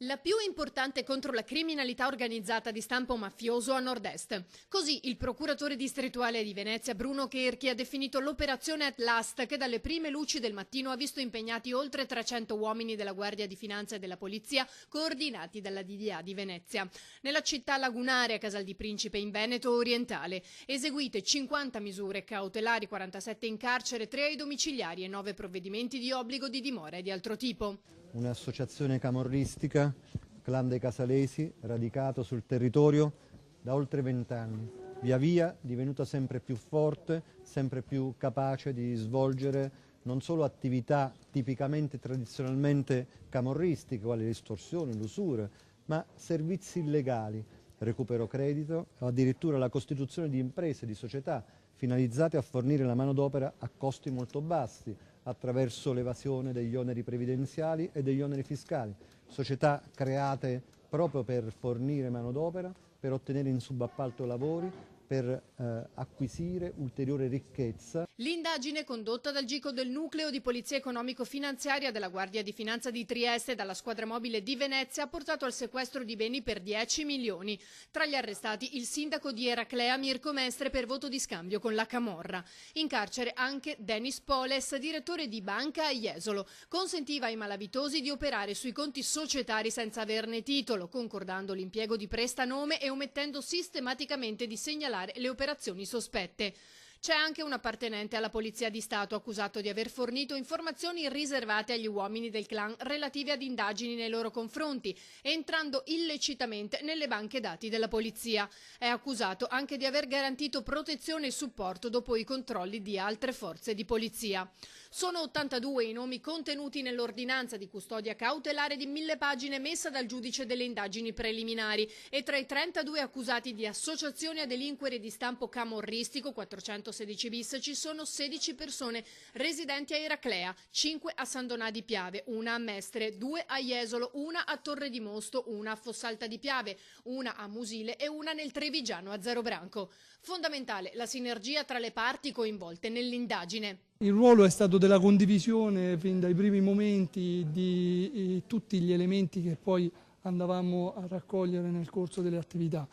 La più importante contro la criminalità organizzata di stampo mafioso a nord-est. Così il procuratore distrettuale di Venezia Bruno Cherchi ha definito l'operazione At Last, che dalle prime luci del mattino ha visto impegnati oltre 300 uomini della Guardia di Finanza e della Polizia, coordinati dalla DDA di Venezia. Nella città lagunare a Casal di Principe in Veneto orientale, eseguite 50 misure cautelari, 47 in carcere, 3 ai domiciliari e 9 provvedimenti di obbligo di dimora e di altro tipo. Un'associazione camorristica, Clan dei Casalesi, radicato sul territorio da oltre 20 anni, via via divenuta sempre più forte, sempre più capace di svolgere non solo attività tipicamente tradizionalmente camorristiche, quali l'estorsione, l'usura, ma servizi illegali, recupero credito, o addirittura la costituzione di imprese, di società finalizzate a fornire la manodopera a costi molto bassi, attraverso l'evasione degli oneri previdenziali e degli oneri fiscali. Società create proprio per fornire manodopera, per ottenere in subappalto lavori, per acquisire ulteriore ricchezza. L'indagine condotta dal GICO del Nucleo di Polizia Economico-Finanziaria della Guardia di Finanza di Trieste e dalla Squadra Mobile di Venezia ha portato al sequestro di beni per 10 milioni. Tra gli arrestati il sindaco di Eraclea Mirko Mestre per voto di scambio con la Camorra. In carcere anche Denis Poles, direttore di banca a Jesolo. Consentiva ai malavitosi di operare sui conti societari senza averne titolo, concordando l'impiego di prestanome e omettendo sistematicamente di segnalare le operazioni sospette. C'è anche un appartenente alla Polizia di Stato accusato di aver fornito informazioni riservate agli uomini del clan relative ad indagini nei loro confronti, entrando illecitamente nelle banche dati della Polizia. È accusato anche di aver garantito protezione e supporto dopo i controlli di altre forze di polizia. Sono 82 i nomi contenuti nell'ordinanza di custodia cautelare di 1000 pagine messa dal giudice delle indagini preliminari e tra i 32 accusati di associazione a delinquere di stampo camorristico 416 bis ci sono 16 persone residenti a Eraclea, 5 a San Donà di Piave, una a Mestre, 2 a Jesolo, una a Torre di Mosto, una a Fossalta di Piave, una a Musile e una nel Trevigiano a Zerobranco. Fondamentale la sinergia tra le parti coinvolte nell'indagine. Il ruolo è stato della condivisione fin dai primi momenti di tutti gli elementi che poi andavamo a raccogliere nel corso delle attività.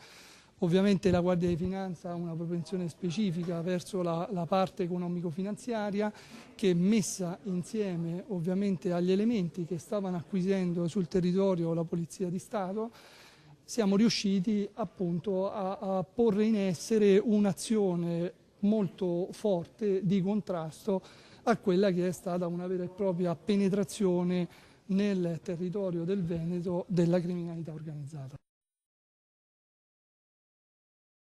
Ovviamente la Guardia di Finanza ha una propensione specifica verso la parte economico-finanziaria che, messa insieme ovviamente agli elementi che stavano acquisendo sul territorio la Polizia di Stato, siamo riusciti appunto a porre in essere un'azione molto forte di contrasto a quella che è stata una vera e propria penetrazione nel territorio del Veneto della criminalità organizzata.